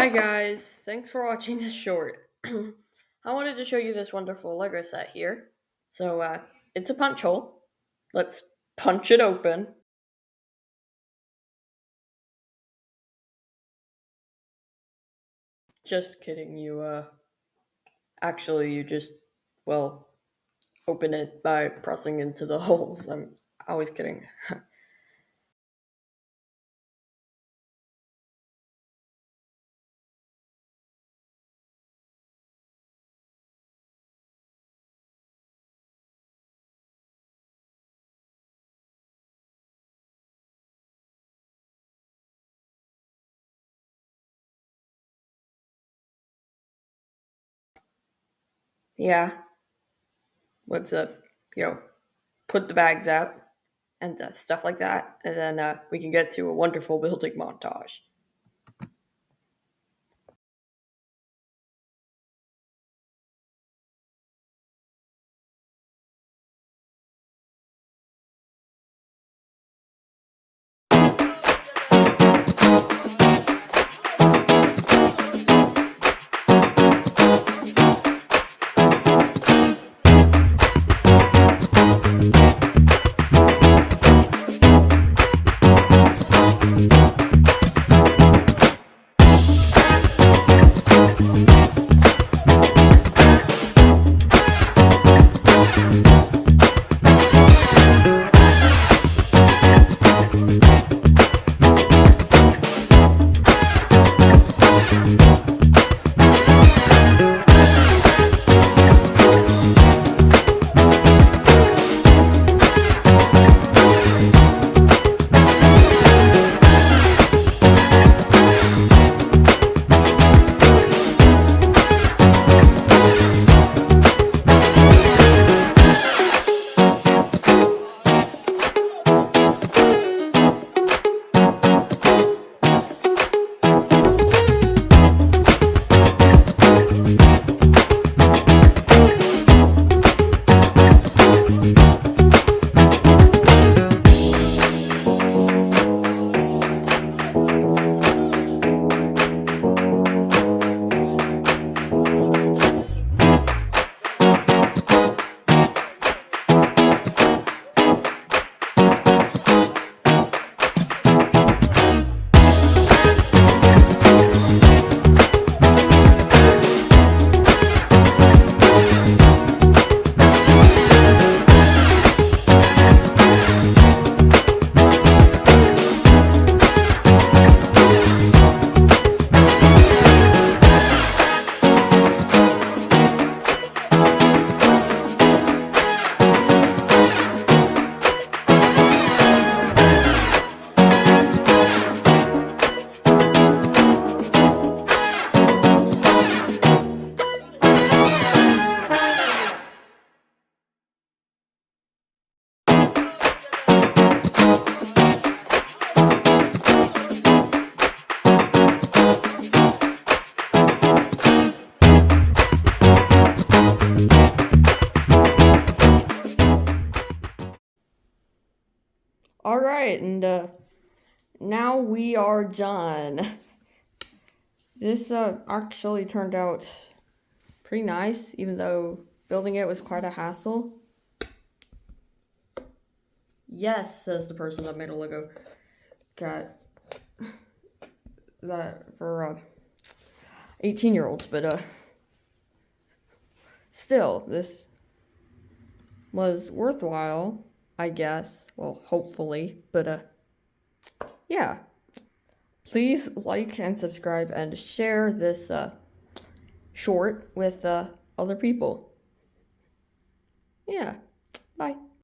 Hi guys, thanks for watching this short. I wanted to show you this wonderful Lego set here. So, it's a punch hole. Let's punch it open. Just kidding, actually, you just, well, open it by pressing into the holes. I'm always kidding. Yeah, let's, put the bags out and stuff like that, and then we can get to a wonderful building montage. All right, and now we are done. This actually turned out pretty nice, even though building it was quite a hassle. Yes, says the person that made a Lego. Got that for 18-year-olds, but still, this was worthwhile, I guess. Well, hopefully, but yeah. Please like and subscribe and share this short with other people. Yeah, bye.